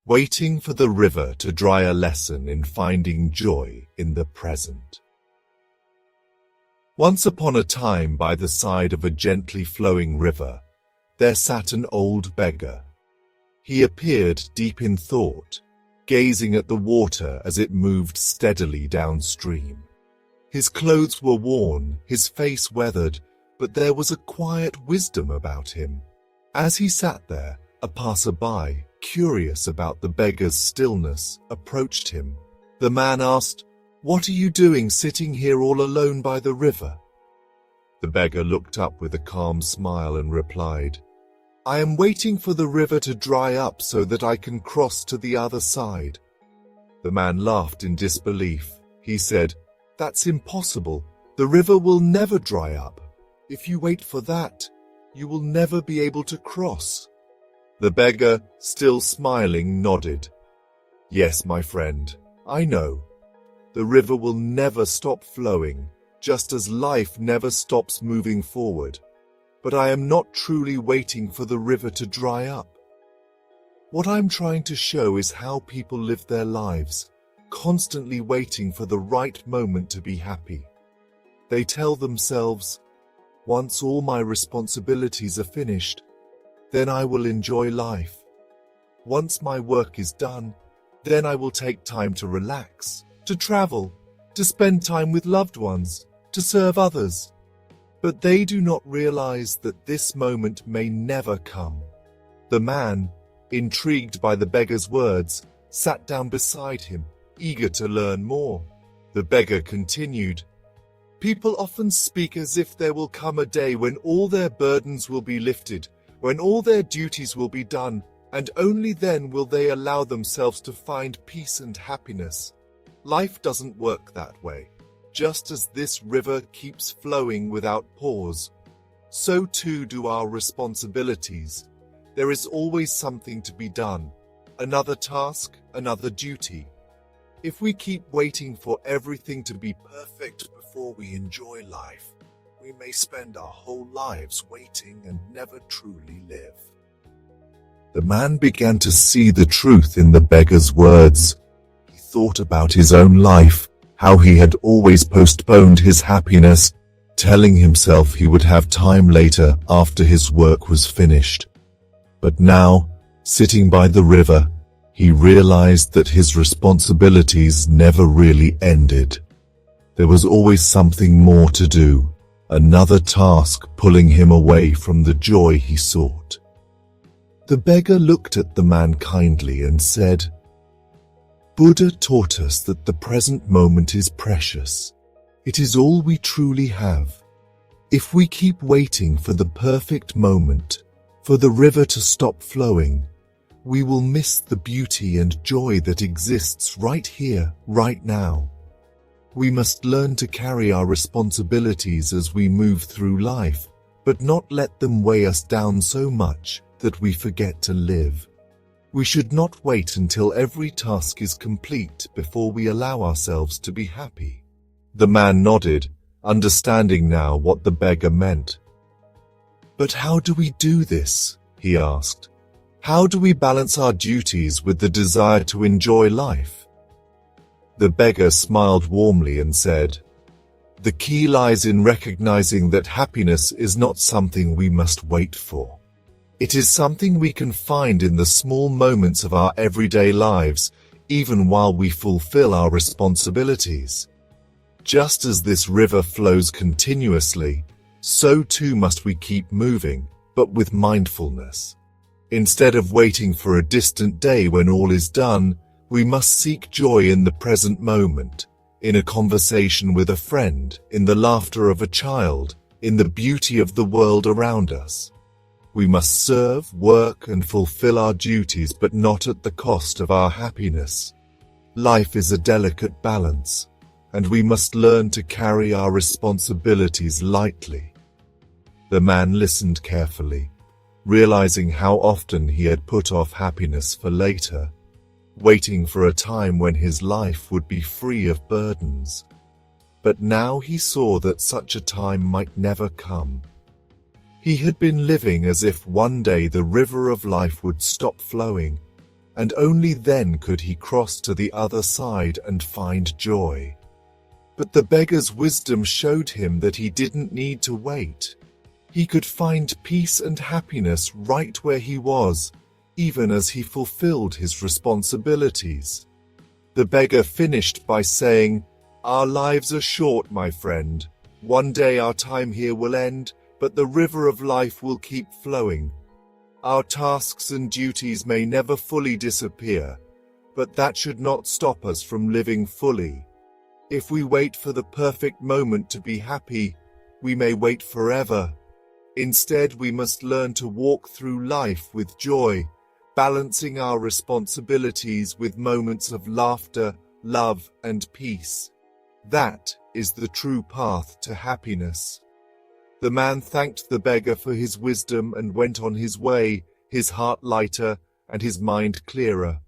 waiting for the river to dry, a lesson in finding joy in the present. Once upon a time, by the side of a gently flowing river, there sat an old beggar. He appeared deep in thought, gazing at the water as it moved steadily downstream. His clothes were worn, his face weathered, but there was a quiet wisdom about him. As he sat there, a passerby, curious about the beggar's stillness, approached him. The man asked, "What are you doing sitting here all alone by the river?" The beggar looked up with a calm smile and replied, "I am waiting for the river to dry up so that I can cross to the other side." The man laughed in disbelief. He said, "That's impossible. The river will never dry up. If you wait for that, you will never be able to cross." The beggar, still smiling, nodded. "Yes, my friend, I know. The river will never stop flowing, just as life never stops moving forward. But I am not truly waiting for the river to dry up. What I'm trying to show is how people live their lives, constantly waiting for the right moment to be happy. They tell themselves, 'Once all my responsibilities are finished, then I will enjoy life. Once my work is done, then I will take time to relax, to travel, to spend time with loved ones, to serve others.' But they do not realize that this moment may never come." The man, intrigued by the beggar's words, sat down beside him, eager to learn more. The beggar continued, "People often speak as if there will come a day when all their burdens will be lifted, when all their duties will be done, and only then will they allow themselves to find peace and happiness. Life doesn't work that way. Just as this river keeps flowing without pause, so too do our responsibilities. There is always something to be done, another task, another duty. If we keep waiting for everything to be perfect before we enjoy life, we may spend our whole lives waiting and never truly live." The man began to see the truth in the beggar's words. He thought about his own life, how he had always postponed his happiness, telling himself he would have time later after his work was finished. But now, sitting by the river, he realized that his responsibilities never really ended. There was always something more to do, another task pulling him away from the joy he sought. The beggar looked at the man kindly and said, "Buddha taught us that the present moment is precious. It is all we truly have. If we keep waiting for the perfect moment, for the river to stop flowing, we will miss the beauty and joy that exists right here, right now. We must learn to carry our responsibilities as we move through life, but not let them weigh us down so much that we forget to live. We should not wait until every task is complete before we allow ourselves to be happy." The man nodded, understanding now what the beggar meant. "But how do we do this?" he asked. "How do we balance our duties with the desire to enjoy life?" The beggar smiled warmly and said, "The key lies in recognizing that happiness is not something we must wait for. It is something we can find in the small moments of our everyday lives, even while we fulfill our responsibilities. Just as this river flows continuously, so too must we keep moving, but with mindfulness. Instead of waiting for a distant day when all is done, we must seek joy in the present moment, in a conversation with a friend, in the laughter of a child, in the beauty of the world around us. We must serve, work, and fulfill our duties, but not at the cost of our happiness. Life is a delicate balance, and we must learn to carry our responsibilities lightly." The man listened carefully, realizing how often he had put off happiness for later, waiting for a time when his life would be free of burdens. But now he saw that such a time might never come. He had been living as if one day the river of life would stop flowing, and only then could he cross to the other side and find joy. But the beggar's wisdom showed him that he didn't need to wait. He could find peace and happiness right where he was, even as he fulfilled his responsibilities. The beggar finished by saying, "Our lives are short, my friend. One day our time here will end, but the river of life will keep flowing. Our tasks and duties may never fully disappear, but that should not stop us from living fully. If we wait for the perfect moment to be happy, we may wait forever. Instead, we must learn to walk through life with joy, balancing our responsibilities with moments of laughter, love, and peace. That is the true path to happiness." The man thanked the beggar for his wisdom and went on his way, his heart lighter and his mind clearer.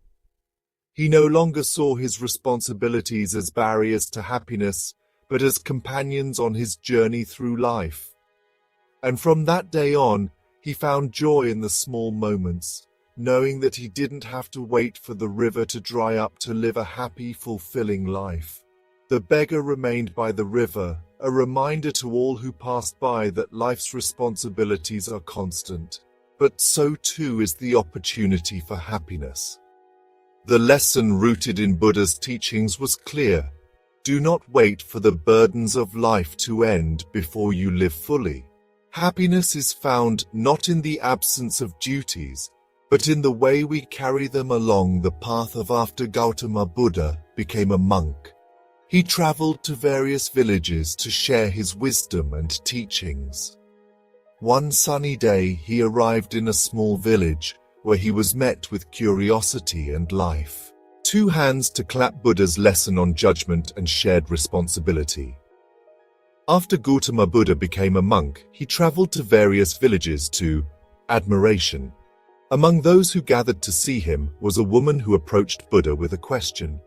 He no longer saw his responsibilities as barriers to happiness, but as companions on his journey through life. And from that day on, he found joy in the small moments, knowing that he didn't have to wait for the river to dry up to live a happy, fulfilling life. The beggar remained by the river, a reminder to all who passed by that life's responsibilities are constant, but so too is the opportunity for happiness. The lesson rooted in Buddha's teachings was clear. Do not wait for the burdens of life to end before you live fully. Happiness is found not in the absence of duties, but in the way we carry them along the path of after Gautama Buddha became a monk. He traveled to various villages to share his wisdom and teachings. One sunny day, he arrived in a small village where he was met with curiosity and life. 2 hands to clap Buddha's lesson on judgment and shared responsibility. After Gautama Buddha became a monk, he traveled to various villages to admiration. Among those who gathered to see him was a woman who approached Buddha with a question.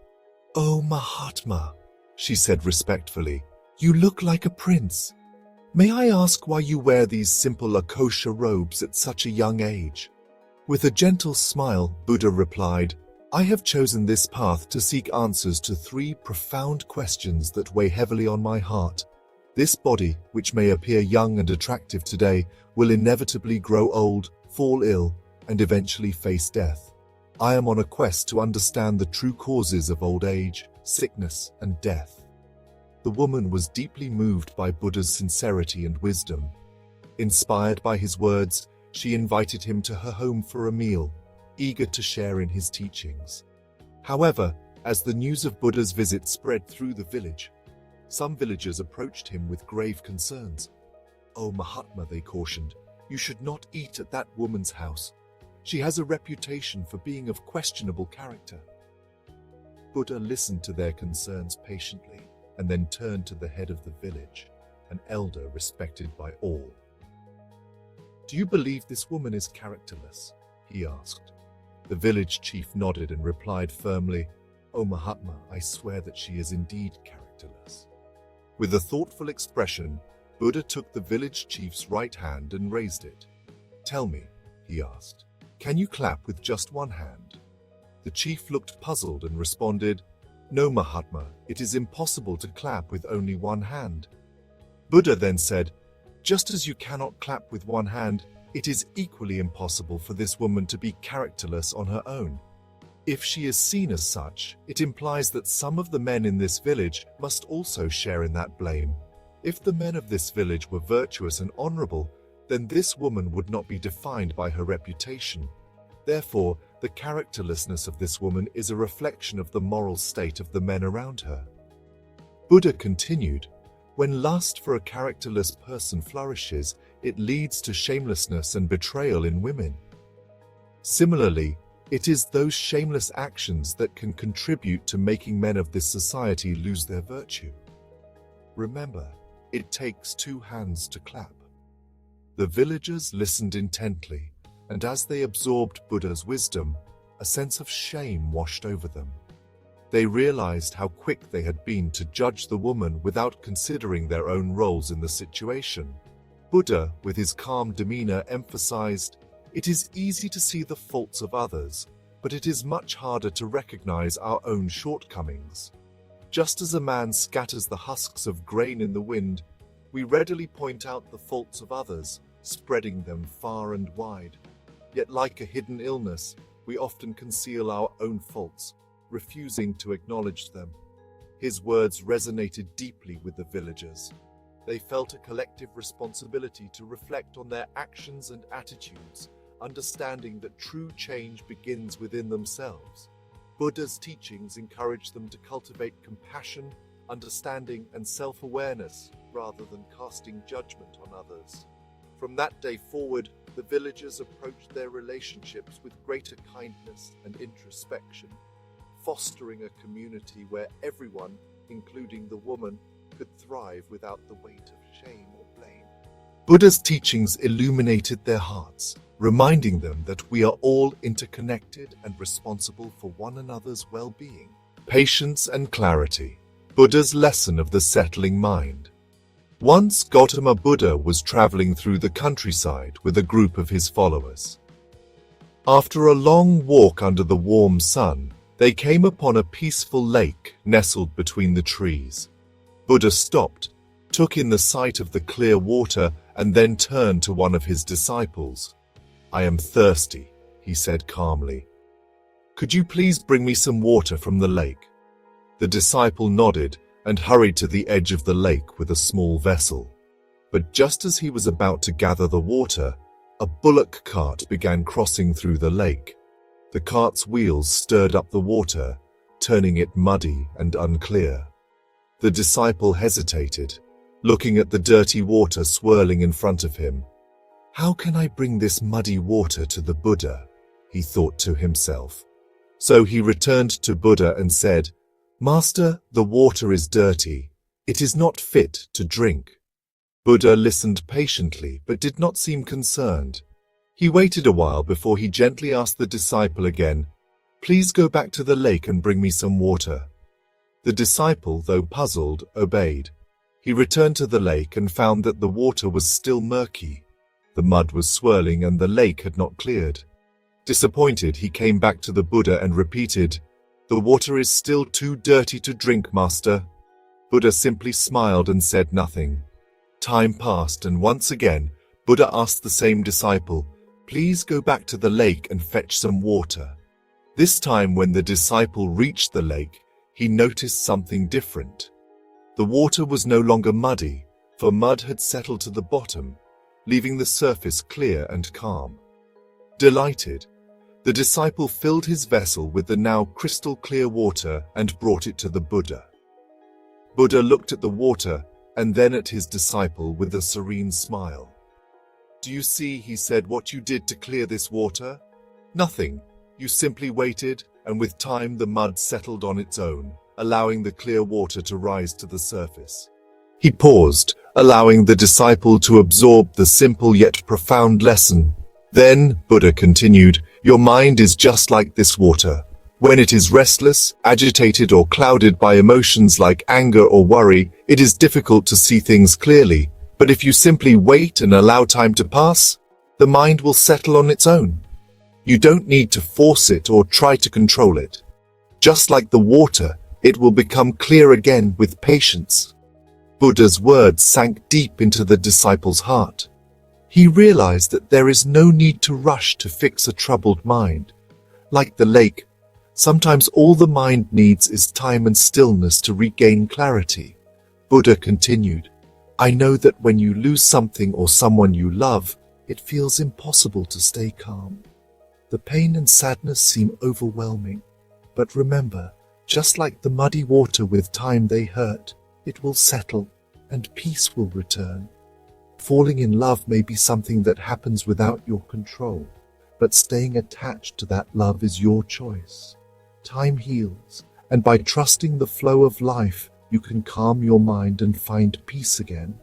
"Oh Mahatma," she said respectfully, "you look like a prince. May I ask why you wear these simple akosha robes at such a young age?" With a gentle smile, Buddha replied, "I have chosen this path to seek answers to 3 profound questions that weigh heavily on my heart. This body, which may appear young and attractive today, will inevitably grow old, fall ill, and eventually face death. I am on a quest to understand the true causes of old age, sickness, and death." The woman was deeply moved by Buddha's sincerity and wisdom. Inspired by his words, she invited him to her home for a meal, eager to share in his teachings. However, as the news of Buddha's visit spread through the village, some villagers approached him with grave concerns. "Oh Mahatma," they cautioned, "you should not eat at that woman's house. She has a reputation for being of questionable character." Buddha listened to their concerns patiently and then turned to the head of the village, an elder respected by all. "Do you believe this woman is characterless?" he asked. The village chief nodded and replied firmly, "Oh Mahatma, I swear that she is indeed characterless." With a thoughtful expression, Buddha took the village chief's right hand and raised it. "Tell me," he asked, "can you clap with just one hand?" The chief looked puzzled and responded, "No, Mahatma, it is impossible to clap with only one hand." Buddha then said, "Just as you cannot clap with one hand, it is equally impossible for this woman to be characterless on her own. If she is seen as such, it implies that some of the men in this village must also share in that blame. If the men of this village were virtuous and honorable, then this woman would not be defined by her reputation. Therefore, the characterlessness of this woman is a reflection of the moral state of the men around her." Buddha continued, "When lust for a characterless person flourishes, it leads to shamelessness and betrayal in women. Similarly, it is those shameless actions that can contribute to making men of this society lose their virtue. Remember, it takes 2 hands to clap." The villagers listened intently, and as they absorbed Buddha's wisdom, a sense of shame washed over them. They realized how quick they had been to judge the woman without considering their own roles in the situation. Buddha, with his calm demeanor, emphasized, "It is easy to see the faults of others, but it is much harder to recognize our own shortcomings. Just as a man scatters the husks of grain in the wind, we readily point out the faults of others, spreading them far and wide. Yet like a hidden illness, we often conceal our own faults, refusing to acknowledge them. His words resonated deeply with the villagers. They felt a collective responsibility to reflect on their actions and attitudes, understanding that true change begins within themselves. Buddha's teachings encourage them to cultivate compassion, understanding, and self-awareness rather than casting judgment on others. From that day forward, the villagers approached their relationships with greater kindness and introspection, fostering a community where everyone, including the woman, could thrive without the weight of shame or blame. Buddha's teachings illuminated their hearts, reminding them that we are all interconnected and responsible for one another's well-being. Patience and clarity. Buddha's lesson of the settling mind. Once Gautama Buddha was traveling through the countryside with a group of his followers. After a long walk under the warm sun, they came upon a peaceful lake nestled between the trees. Buddha stopped, took in the sight of the clear water, and then turned to one of his disciples. "I am thirsty," he said calmly. "Could you please bring me some water from the lake?" The disciple nodded and hurried to the edge of the lake with a small vessel. But just as he was about to gather the water, a bullock cart began crossing through the lake. The cart's wheels stirred up the water, turning it muddy and unclear. The disciple hesitated, looking at the dirty water swirling in front of him. "How can I bring this muddy water to the Buddha?" he thought to himself. So he returned to Buddha and said, "Master, the water is dirty. It is not fit to drink." Buddha listened patiently but did not seem concerned. He waited a while before he gently asked the disciple again, "Please go back to the lake and bring me some water." The disciple, though puzzled, obeyed. He returned to the lake and found that the water was still murky. The mud was swirling and the lake had not cleared. Disappointed, he came back to the Buddha and repeated, "The water is still too dirty to drink, Master." Buddha simply smiled and said nothing. Time passed, and once again, Buddha asked the same disciple, "Please go back to the lake and fetch some water." This time, when the disciple reached the lake, he noticed something different. The water was no longer muddy, for mud had settled to the bottom, leaving the surface clear and calm. Delighted, the disciple filled his vessel with the now crystal clear water and brought it to the Buddha. Buddha looked at the water and then at his disciple with a serene smile. "Do you see," he said, "what you did to clear this water? Nothing. You simply waited, and with time the mud settled on its own, allowing the clear water to rise to the surface." He paused, allowing the disciple to absorb the simple yet profound lesson. Then, Buddha continued, "Your mind is just like this water. When it is restless, agitated, or clouded by emotions like anger or worry, it is difficult to see things clearly. But if you simply wait and allow time to pass, the mind will settle on its own. You don't need to force it or try to control it. Just like the water, it will become clear again with patience." Buddha's words sank deep into the disciple's heart. He realized that there is no need to rush to fix a troubled mind. Like the lake, sometimes all the mind needs is time and stillness to regain clarity. Buddha continued, "I know that when you lose something or someone you love, it feels impossible to stay calm. The pain and sadness seem overwhelming. But remember, just like the muddy water, with time they hurt, it will settle, and peace will return. Falling in love may be something that happens without your control, but staying attached to that love is your choice. Time heals, and by trusting the flow of life, you can calm your mind and find peace again.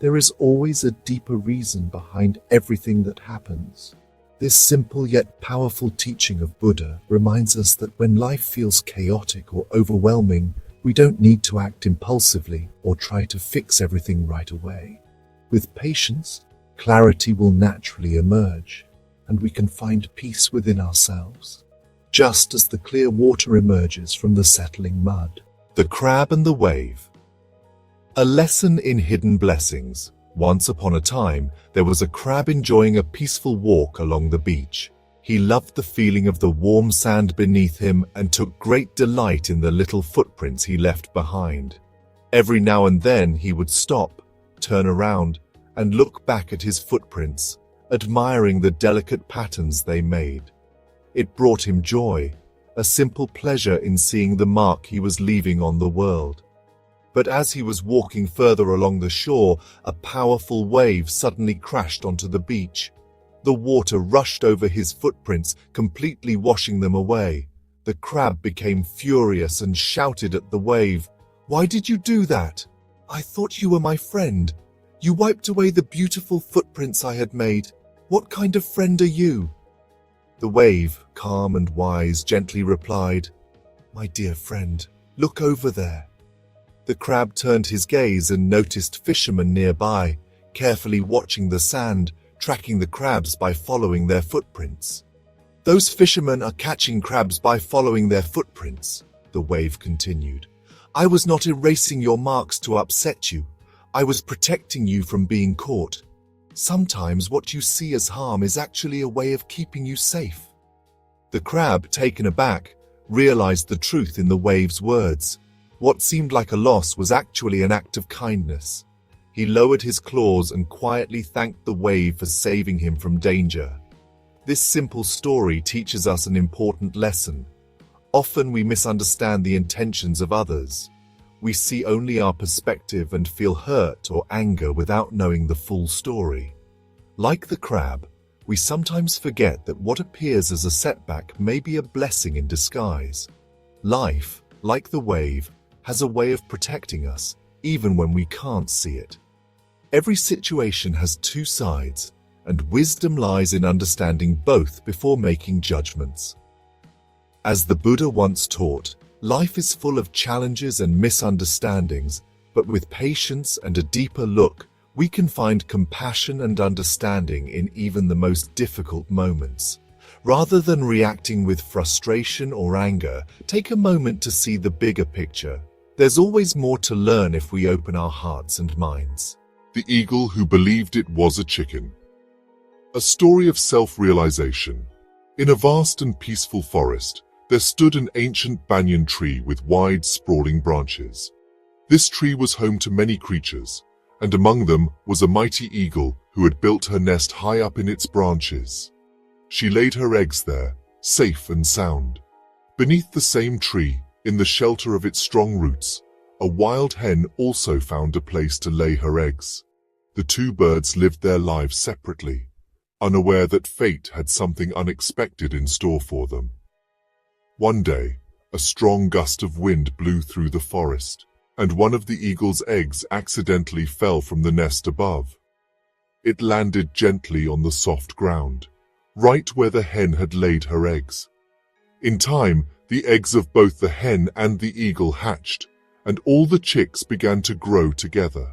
There is always a deeper reason behind everything that happens." This simple yet powerful teaching of Buddha reminds us that when life feels chaotic or overwhelming, we don't need to act impulsively or try to fix everything right away. With patience, clarity will naturally emerge, and we can find peace within ourselves. just as the clear water emerges from the settling mud. The crab and the wave. A lesson in hidden blessings. Once upon a time, there was a crab enjoying a peaceful walk along the beach. He loved the feeling of the warm sand beneath him and took great delight in the little footprints he left behind. Every now and then he would stop, turn around, and look back at his footprints, admiring the delicate patterns they made. It brought him joy, a simple pleasure in seeing the mark he was leaving on the world. But as he was walking further along the shore, a powerful wave suddenly crashed onto the beach. The water rushed over his footprints, completely washing them away. The crab became furious and shouted at the wave, "Why did you do that? I thought you were my friend. You wiped away the beautiful footprints I had made. What kind of friend are you?" The wave, calm and wise, gently replied, "My dear friend, look over there." The crab turned his gaze and noticed fishermen nearby, carefully watching the sand, tracking the crabs by following their footprints. "Those fishermen are catching crabs by following their footprints," the wave continued. "I was not erasing your marks to upset you. I was protecting you from being caught. Sometimes what you see as harm is actually a way of keeping you safe." The crab, taken aback, realized the truth in the wave's words. What seemed like a loss was actually an act of kindness. He lowered his claws and quietly thanked the wave for saving him from danger. This simple story teaches us an important lesson. Often we misunderstand the intentions of others. We see only our perspective and feel hurt or anger without knowing the full story. Like the crab, we sometimes forget that what appears as a setback may be a blessing in disguise. Life, like the wave, has a way of protecting us, even when we can't see it. Every situation has two sides, and wisdom lies in understanding both before making judgments. As the Buddha once taught, life is full of challenges and misunderstandings, but with patience and a deeper look, we can find compassion and understanding in even the most difficult moments. Rather than reacting with frustration or anger, take a moment to see the bigger picture. There's always more to learn if we open our hearts and minds. The eagle who believed it was a chicken. A story of self-realization. In a vast and peaceful forest, there stood an ancient banyan tree with wide, sprawling branches. This tree was home to many creatures, and among them was a mighty eagle who had built her nest high up in its branches. She laid her eggs there, safe and sound. Beneath the same tree, in the shelter of its strong roots, a wild hen also found a place to lay her eggs. The two birds lived their lives separately, unaware that fate had something unexpected in store for them. One day, a strong gust of wind blew through the forest, and one of the eagle's eggs accidentally fell from the nest above. It landed gently on the soft ground, right where the hen had laid her eggs. In time, the eggs of both the hen and the eagle hatched, and all the chicks began to grow together.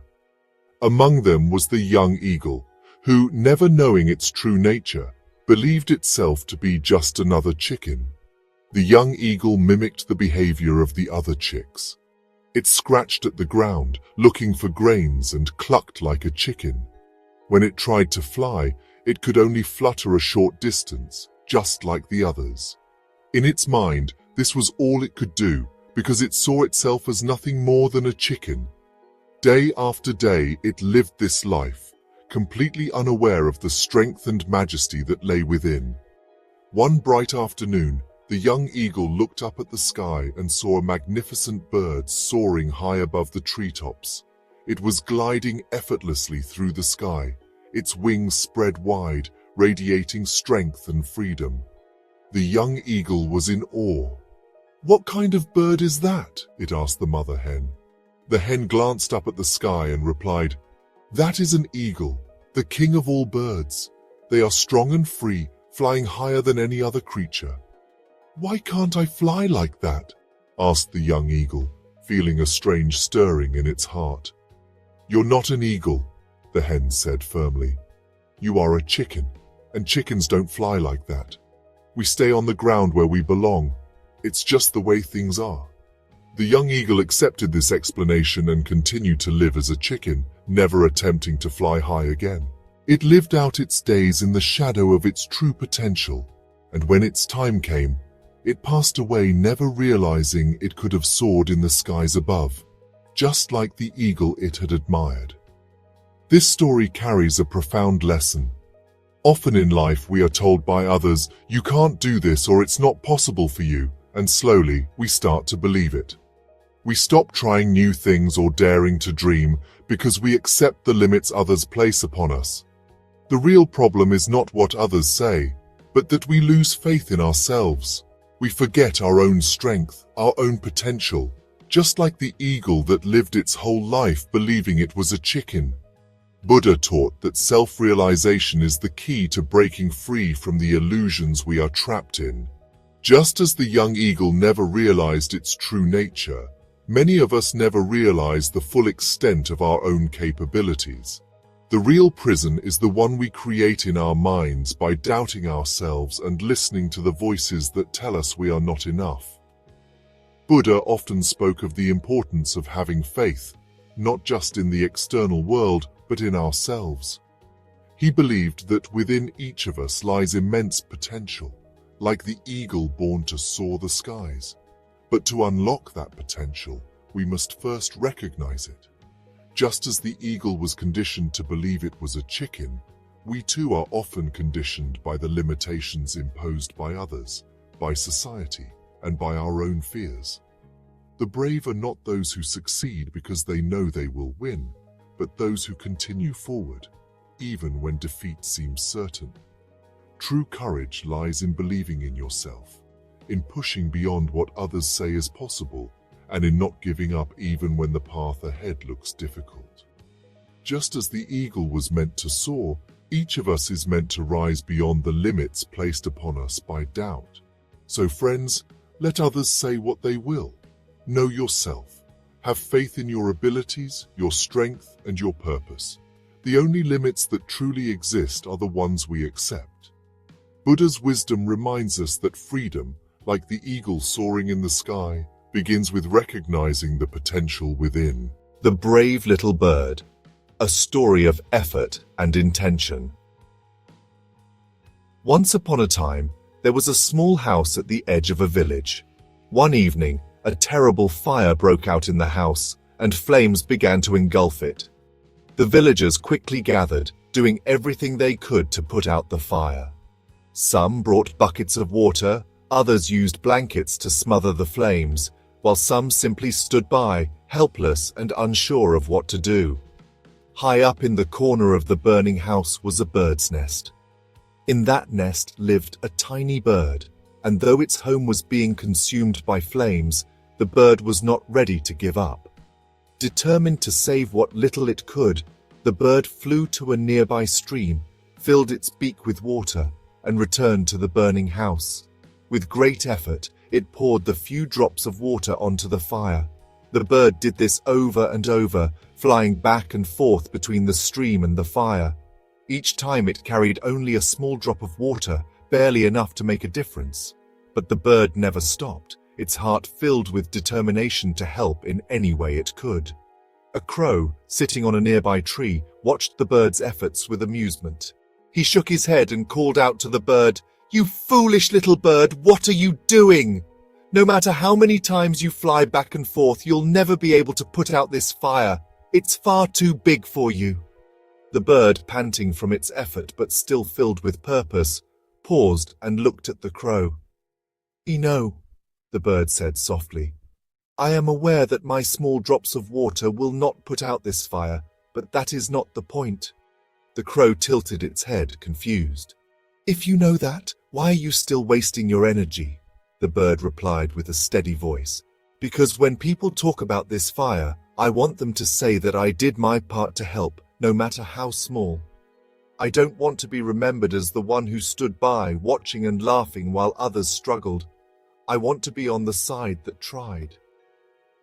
Among them was the young eagle, who, never knowing its true nature, believed itself to be just another chicken. The young eagle mimicked the behavior of the other chicks. It scratched at the ground, looking for grains, and clucked like a chicken. When it tried to fly, it could only flutter a short distance, just like the others. In its mind, this was all it could do, because it saw itself as nothing more than a chicken. Day after day, it lived this life, completely unaware of the strength and majesty that lay within. One bright afternoon, the young eagle looked up at the sky and saw a magnificent bird soaring high above the treetops. It was gliding effortlessly through the sky, its wings spread wide, radiating strength and freedom. The young eagle was in awe. "What kind of bird is that?" it asked the mother hen. The hen glanced up at the sky and replied, "That is an eagle, the king of all birds. They are strong and free, flying higher than any other creature." "Why can't I fly like that?" asked the young eagle, feeling a strange stirring in its heart. "You're not an eagle," the hen said firmly. "You are a chicken, and chickens don't fly like that. We stay on the ground where we belong. It's just the way things are. The young eagle accepted this explanation and continued to live as a chicken, never attempting to fly high again. It lived out its days in the shadow of its true potential, and when its time came, it passed away, never realizing it could have soared in the skies above, just like the eagle it had admired. This story carries a profound lesson. Often in life we are told by others, "You can't do this," or "It's not possible for you," and slowly we start to believe it. We stop trying new things or daring to dream because we accept the limits others place upon us. The real problem is not what others say, but that we lose faith in ourselves. We forget our own strength, our own potential, just like the eagle that lived its whole life believing it was a chicken. Buddha taught that self-realization is the key to breaking free from the illusions we are trapped in. Just as the young eagle never realized its true nature, many of us never realize the full extent of our own capabilities. The real prison is the one we create in our minds by doubting ourselves and listening to the voices that tell us we are not enough. Buddha often spoke of the importance of having faith, not just in the external world, but in ourselves. He believed that within each of us lies immense potential, like the eagle born to soar the skies. But to unlock that potential, we must first recognize it. Just as the eagle was conditioned to believe it was a chicken, we too are often conditioned by the limitations imposed by others, by society, and by our own fears. The brave are not those who succeed because they know they will win, but those who continue forward, even when defeat seems certain. True courage lies in believing in yourself, in pushing beyond what others say is possible, and in not giving up even when the path ahead looks difficult. Just as the eagle was meant to soar, each of us is meant to rise beyond the limits placed upon us by doubt. So friends, let others say what they will. Know yourself. Have faith in your abilities, your strength, and your purpose. The only limits that truly exist are the ones we accept. Buddha's wisdom reminds us that freedom, like the eagle soaring in the sky, begins with recognizing the potential within. The Brave Little Bird, a story of effort and intention. Once upon a time, there was a small house at the edge of a village. One evening, a terrible fire broke out in the house, and flames began to engulf it. The villagers quickly gathered, doing everything they could to put out the fire. Some brought buckets of water, others used blankets to smother the flames, while some simply stood by, helpless and unsure of what to do. High up in the corner of the burning house was a bird's nest. In that nest lived a tiny bird, and though its home was being consumed by flames, the bird was not ready to give up. Determined to save what little it could, the bird flew to a nearby stream, filled its beak with water, and returned to the burning house. With great effort, it poured the few drops of water onto the fire. The bird did this over and over, flying back and forth between the stream and the fire. Each time it carried only a small drop of water, barely enough to make a difference. But the bird never stopped, its heart filled with determination to help in any way it could. A crow, sitting on a nearby tree, watched the bird's efforts with amusement. He shook his head and called out to the bird, "You foolish little bird, what are you doing? No matter how many times you fly back and forth, you'll never be able to put out this fire. It's far too big for you." The bird, panting from its effort but still filled with purpose, paused and looked at the crow. "No," the bird said softly. "I am aware that my small drops of water will not put out this fire, but that is not the point." The crow tilted its head, confused. "If you know that, why are you still wasting your energy?" the bird replied with a steady voice. "Because when people talk about this fire, I want them to say that I did my part to help, no matter how small. I don't want to be remembered as the one who stood by, watching and laughing while others struggled. I want to be on the side that tried."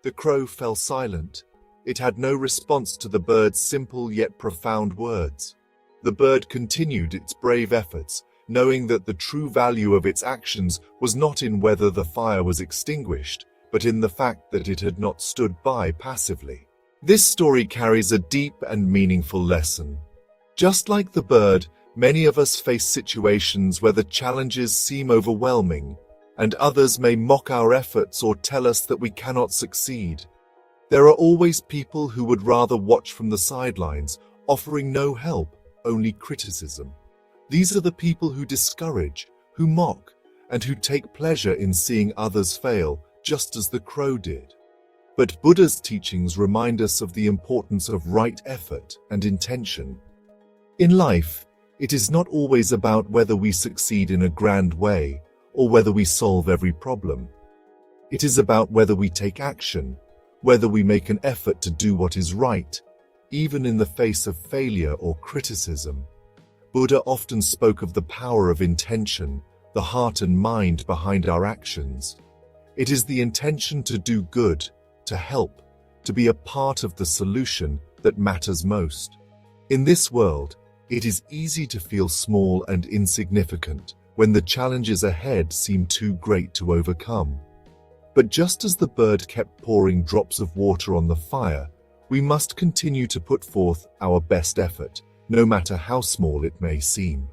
The crow fell silent. It had no response to the bird's simple yet profound words. The bird continued its brave efforts, knowing that the true value of its actions was not in whether the fire was extinguished, but in the fact that it had not stood by passively. This story carries a deep and meaningful lesson. Just like the bird, many of us face situations where the challenges seem overwhelming, and others may mock our efforts or tell us that we cannot succeed. There are always people who would rather watch from the sidelines, offering no help, only criticism. These are the people who discourage, who mock, and who take pleasure in seeing others fail, just as the crow did. But Buddha's teachings remind us of the importance of right effort and intention. In life, it is not always about whether we succeed in a grand way or whether we solve every problem. It is about whether we take action, whether we make an effort to do what is right, even in the face of failure or criticism. Buddha often spoke of the power of intention, the heart and mind behind our actions. It is the intention to do good, to help, to be a part of the solution that matters most. In this world, it is easy to feel small and insignificant when the challenges ahead seem too great to overcome. But just as the bird kept pouring drops of water on the fire, we must continue to put forth our best effort, no matter how small it may seem.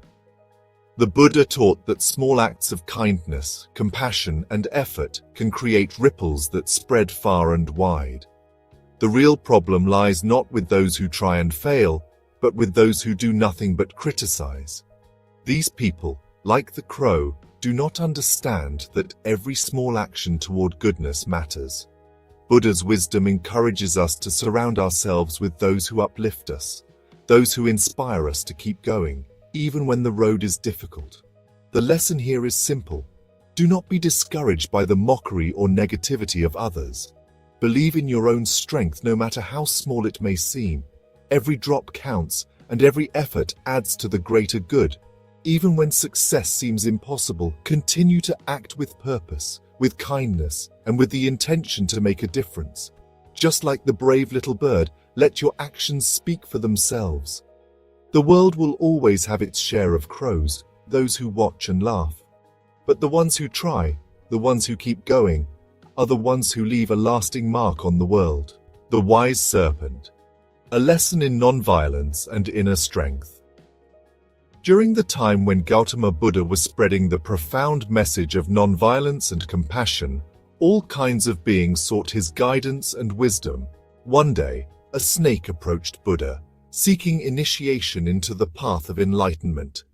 The Buddha taught that small acts of kindness, compassion, and effort can create ripples that spread far and wide. The real problem lies not with those who try and fail, but with those who do nothing but criticize. These people, like the crow, do not understand that every small action toward goodness matters. Buddha's wisdom encourages us to surround ourselves with those who uplift us, those who inspire us to keep going, even when the road is difficult. The lesson here is simple. Do not be discouraged by the mockery or negativity of others. Believe in your own strength no matter how small it may seem. Every drop counts, and every effort adds to the greater good. Even when success seems impossible, continue to act with purpose, with kindness, and with the intention to make a difference. Just like the brave little bird, let your actions speak for themselves. The world will always have its share of crows, those who watch and laugh. But the ones who try, the ones who keep going, are the ones who leave a lasting mark on the world. The Wise Serpent. A lesson in non-violence and inner strength. During the time when Gautama Buddha was spreading the profound message of non-violence and compassion, all kinds of beings sought his guidance and wisdom. One day, a snake approached Buddha, seeking initiation into the path of enlightenment.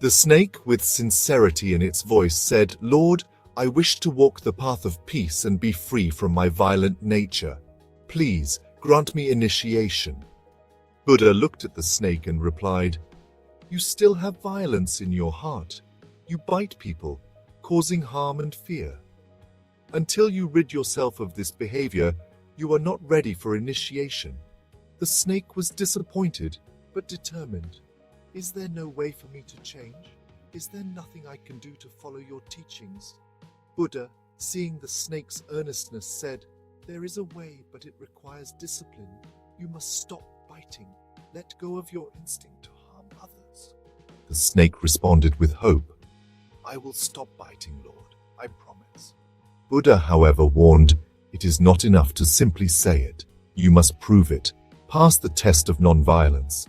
The snake, with sincerity in its voice, said, "Lord, I wish to walk the path of peace and be free from my violent nature. Please, grant me initiation." Buddha looked at the snake and replied, "You still have violence in your heart. You bite people, causing harm and fear. Until you rid yourself of this behavior, you are not ready for initiation." The snake was disappointed, but determined. "Is there no way for me to change? Is there nothing I can do to follow your teachings?" Buddha, seeing the snake's earnestness, said, "There is a way, but it requires discipline. You must stop biting. Let go of your instinct to harm others." The snake responded with hope, "I will stop biting, Lord, I promise." Buddha, however, warned, "It is not enough to simply say it. You must prove it. Pass the test of non-violence.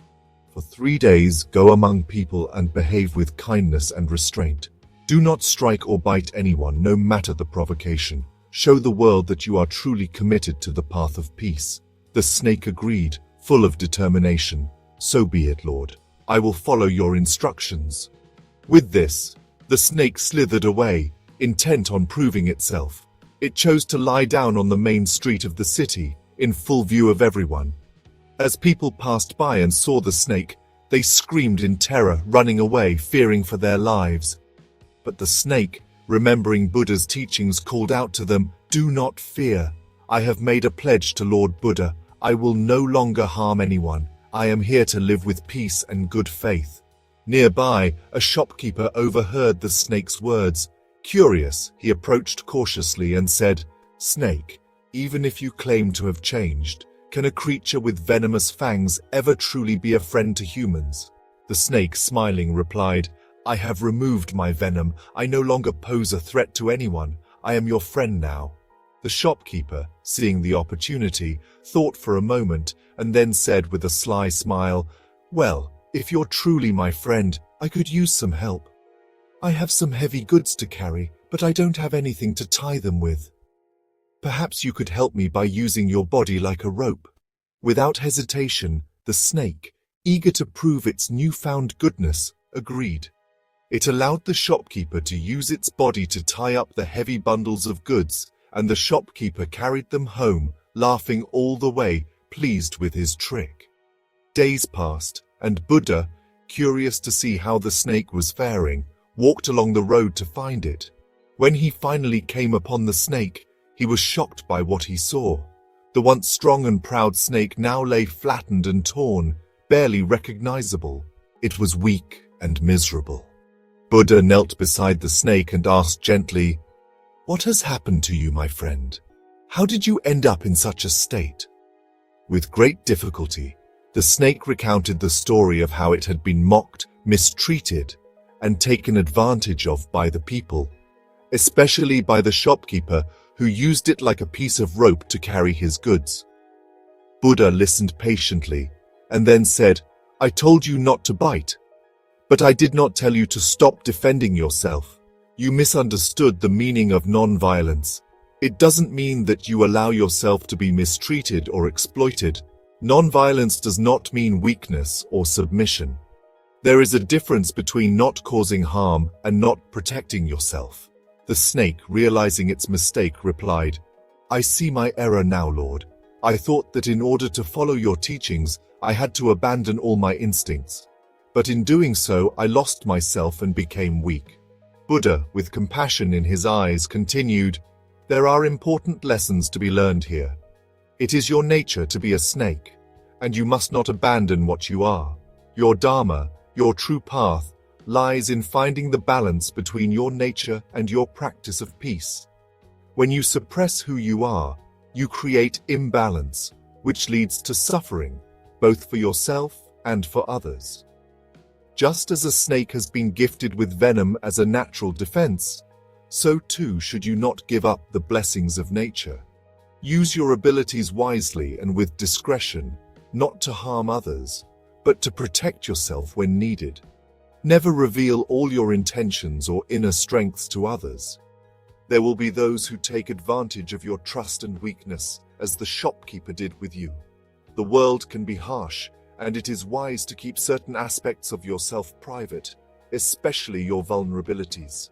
For 3 days, go among people and behave with kindness and restraint. Do not strike or bite anyone, no matter the provocation. Show the world that you are truly committed to the path of peace." The snake agreed, full of determination. "So be it, Lord. I will follow your instructions." With this, the snake slithered away, intent on proving itself. It chose to lie down on the main street of the city, in full view of everyone. As people passed by and saw the snake, they screamed in terror, running away, fearing for their lives. But the snake, remembering Buddha's teachings, called out to them, "Do not fear. I have made a pledge to Lord Buddha. I will no longer harm anyone. I am here to live with peace and good faith." Nearby, a shopkeeper overheard the snake's words. Curious, he approached cautiously and said, "Snake, even if you claim to have changed, can a creature with venomous fangs ever truly be a friend to humans?" The snake, smiling, replied, I have removed my venom. I no longer pose a threat to anyone. I am your friend now." The shopkeeper, seeing the opportunity, thought for a moment and then said with a sly smile, "Well, if you're truly my friend, I could use some help. I have some heavy goods to carry, but I don't have anything to tie them with. Perhaps you could help me by using your body like a rope." Without hesitation, the snake, eager to prove its newfound goodness, agreed. It allowed the shopkeeper to use its body to tie up the heavy bundles of goods, and the shopkeeper carried them home, laughing all the way, pleased with his trick. Days passed, and Buddha, curious to see how the snake was faring, walked along the road to find it. When he finally came upon the snake, he was shocked by what he saw. The once strong and proud snake now lay flattened and torn, barely recognizable. It was weak and miserable. Buddha knelt beside the snake and asked gently, "What has happened to you, my friend? How did you end up in such a state?" With great difficulty, the snake recounted the story of how it had been mocked, mistreated, and taken advantage of by the people, especially by the shopkeeper who used it like a piece of rope to carry his goods. Buddha listened patiently and then said, "I told you not to bite, but I did not tell you to stop defending yourself. You misunderstood the meaning of non-violence. It doesn't mean that you allow yourself to be mistreated or exploited. Non-violence does not mean weakness or submission. There is a difference between not causing harm and not protecting yourself." The snake, realizing its mistake, replied, "I see my error now, Lord. I thought that in order to follow your teachings, I had to abandon all my instincts. But in doing so, I lost myself and became weak." Buddha, with compassion in his eyes, continued, "There are important lessons to be learned here. It is your nature to be a snake, and you must not abandon what you are. Your dharma, your true path, lies in finding the balance between your nature and your practice of peace. When you suppress who you are, you create imbalance, which leads to suffering, both for yourself and for others. Just as a snake has been gifted with venom as a natural defense, so too should you not give up the blessings of nature. Use your abilities wisely and with discretion, not to harm others, but to protect yourself when needed. Never reveal all your intentions or inner strengths to others. There will be those who take advantage of your trust and weakness, as the shopkeeper did with you. The world can be harsh, and it is wise to keep certain aspects of yourself private, especially your vulnerabilities.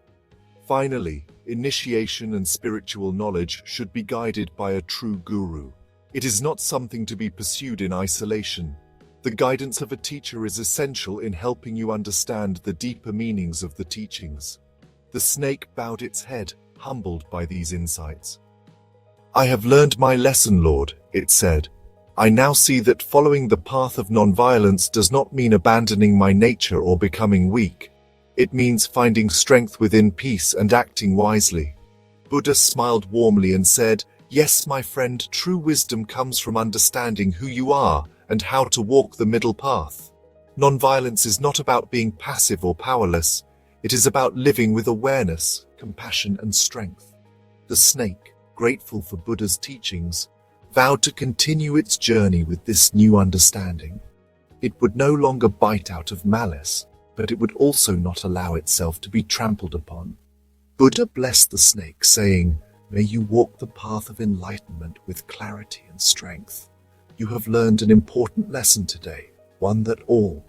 Finally, initiation and spiritual knowledge should be guided by a true guru. It is not something to be pursued in isolation. The guidance of a teacher is essential in helping you understand the deeper meanings of the teachings. The snake bowed its head, humbled by these insights. "I have learned my lesson, Lord," it said. "I now see that following the path of nonviolence does not mean abandoning my nature or becoming weak. It means finding strength within peace and acting wisely." Buddha smiled warmly and said, "Yes, my friend, true wisdom comes from understanding who you are and how to walk the middle path. Nonviolence is not about being passive or powerless. It is about living with awareness, compassion, and strength." The snake, grateful for Buddha's teachings, vowed to continue its journey with this new understanding. It would no longer bite out of malice, but it would also not allow itself to be trampled upon. Buddha blessed the snake, saying, "May you walk the path of enlightenment with clarity and strength. You have learned an important lesson today, one that all